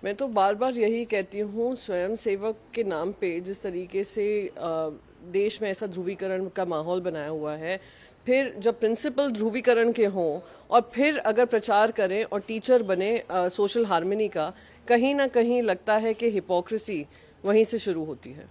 मैं तो बार बार यही कहती हूँ, स्वयं सेवक के नाम पे जिस तरीके से देश में ऐसा ध्रुवीकरण का माहौल बनाया हुआ है, फिर जब प्रिंसिपल ध्रुवीकरण के हों और फिर अगर प्रचार करें और टीचर बने सोशल हार्मनी का, कहीं ना कहीं लगता है कि हिपोक्रेसी वहीं से शुरू होती है।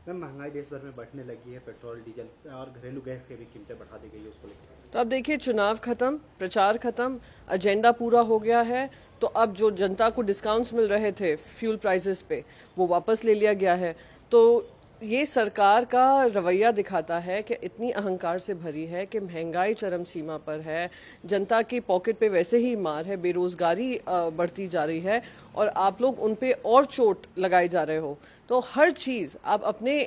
मैम, महंगाई देश भर में बढ़ने लगी है, पेट्रोल डीजल और घरेलू गैस की भी कीमतें बढ़ा दी गई है, उसको लेकर तो अब देखिए, चुनाव खत्म, प्रचार खत्म, एजेंडा पूरा हो गया है। तो अब जो जनता को डिस्काउंट्स मिल रहे थे फ्यूल प्राइसेस पे, वो वापस ले लिया गया है। तो ये सरकार का रवैया दिखाता है कि इतनी अहंकार से भरी है कि महंगाई चरम सीमा पर है, जनता की पॉकेट पे वैसे ही मार है, बेरोजगारी बढ़ती जा रही है और आप लोग उन पे और चोट लगाए जा रहे हो। तो हर चीज आप अपने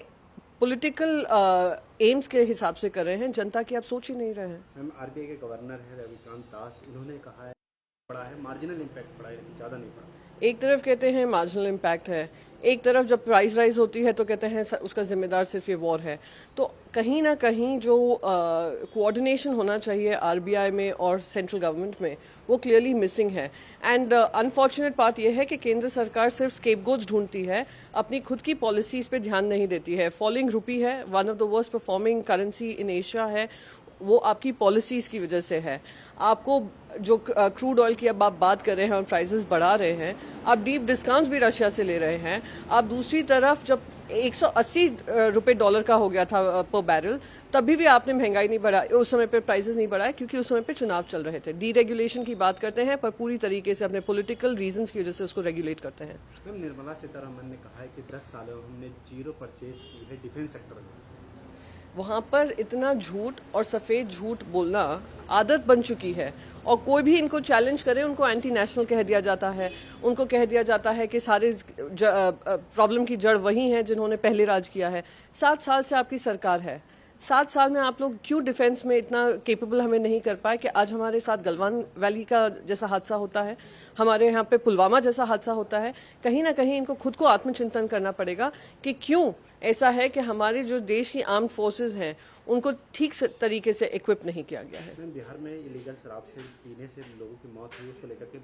पॉलिटिकल एम्स के हिसाब से कर रहे हैं, जनता की आप सोच ही नहीं रहे हैं। मैम, आरबीआई के गवर्नर है रविकांत दास, इन्होंने कहा है पड़ा है, मार्जिनल इम्पैक्ट पड़ा है, ज़्यादा नहीं पड़ा। एक तरफ कहते हैं मार्जिनल इम्पैक्ट है, एक तरफ जब प्राइस राइज होती है तो कहते हैं उसका जिम्मेदार सिर्फ ये वॉर है। तो कहीं ना कहीं जो कोऑर्डिनेशन होना चाहिए आरबीआई में और सेंट्रल गवर्नमेंट में, वो क्लियरली मिसिंग है। एंड अनफॉर्चुनेट बात यह है कि केंद्र सरकार सिर्फ स्केपगोट्स ढूंढती है, अपनी खुद की पॉलिसीज पे ध्यान नहीं देती है। फॉलिंग रुपी है, one of the worst performing currency in Asia है, वो आपकी पॉलिसीज की वजह से है। आपको जो क्रूड ऑयल की अब आप बात कर रहे हैं और प्राइसेस बढ़ा रहे हैं, आप डीप डिस्काउंट्स भी रशिया से ले रहे हैं। आप दूसरी तरफ जब 180 रुपए डॉलर का हो गया था पर बैरल, तभी भी आपने महंगाई नहीं बढ़ाई, उस समय पे प्राइसेस नहीं बढ़ाए, क्योंकि उस समय पे चुनाव चल रहे थे। डीरेगुलेशन की बात करते हैं पर पूरी तरीके से अपने पॉलिटिकल रीजंस की वजह से उसको रेगुलेट करते हैं। मैम, निर्मला सीतारमन ने कहा है कि 10 सालों में हमने जीरो परचेज की है डिफेंस सेक्टर में। वहां पर इतना झूठ और सफेद झूठ बोलना आदत बन चुकी है और कोई भी इनको चैलेंज करे उनको एंटी नेशनल कह दिया जाता है। उनको कह दिया जाता है कि सारे प्रॉब्लम की जड़ वही है जिन्होंने पहले राज किया है। 7 साल से आपकी सरकार है, 7 साल में आप लोग क्यों डिफेंस में इतना केपेबल हमें नहीं कर पाए कि आज हमारे साथ गलवान वैली का जैसा हादसा होता है, हमारे यहाँ पे पुलवामा जैसा हादसा होता है। कहीं ना कहीं इनको खुद को आत्मचिंतन करना पड़ेगा कि क्यों ऐसा है कि हमारे जो देश की आर्म्ड फोर्सेस हैं उनको ठीक तरीके से इक्विप नहीं किया गया है। बिहार में इलीगल शराब से पीने से लोगों की मौत हुई, उसको लेकर के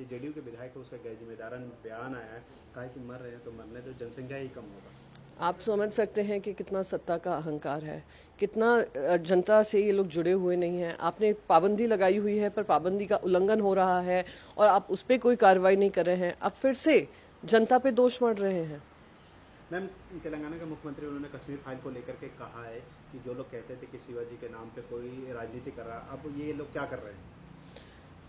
जेडीयू के विधायक उसका गैर जिम्मेदारान बयान आया है, कहा कि मर रहे हैं तो मरने दो, जनसंख्या ही कम होगा। आप समझ सकते हैं कि कितना सत्ता का अहंकार है, कितना जनता से ये लोग जुड़े हुए नहीं हैं। आपने पाबंदी लगाई हुई है पर पाबंदी का उल्लंघन हो रहा है और आप उस पर कोई कार्रवाई नहीं कर रहे हैं। आप फिर से जनता पे दोष मढ़ रहे हैं। मैम, तेलंगाना के मुख्यमंत्री उन्होंने कश्मीर फाइल को लेकर के कहा है कि जो लोग कहते थे कि शिवाजी के नाम पे कोई राजनीति कर रहा है, अब ये लोग क्या कर रहे हैं?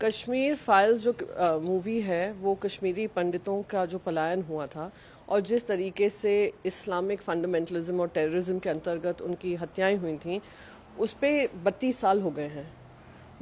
कश्मीर फाइल्स जो मूवी है वो कश्मीरी पंडितों का जो पलायन हुआ था और जिस तरीके से इस्लामिक फंडामेंटलिज्म और टेररिज्म के अंतर्गत उनकी हत्याएं हुई थी, उस पे 32 साल हो गए हैं।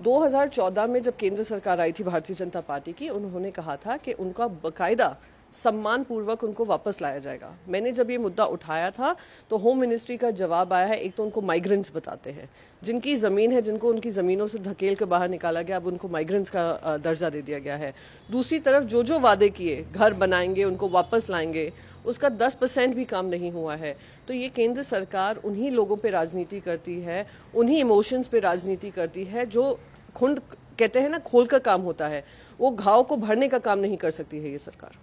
2014 में जब केंद्र सरकार आई थी भारतीय जनता पार्टी की, उन्होंने कहा था कि उनका बकायदा सम्मान पूर्वक उनको वापस लाया जाएगा। मैंने जब ये मुद्दा उठाया था तो होम मिनिस्ट्री का जवाब आया है, एक तो उनको माइग्रेंट्स बताते हैं, जिनकी जमीन है, जिनको उनकी जमीनों से धकेल के बाहर निकाला गया, अब उनको माइग्रेंट्स का दर्जा दे दिया गया है। दूसरी तरफ जो जो वादे किए, घर बनाएंगे, उनको वापस लाएंगे, उसका 10% भी काम नहीं हुआ है। तो ये केंद्र सरकार उन्हीं लोगों पे राजनीति करती है, उन्हीं इमोशंस पे राजनीति करती है जो खुंड कहते हैं ना, खोलकर काम होता है, वो घाव को भरने का काम नहीं कर सकती है ये सरकार।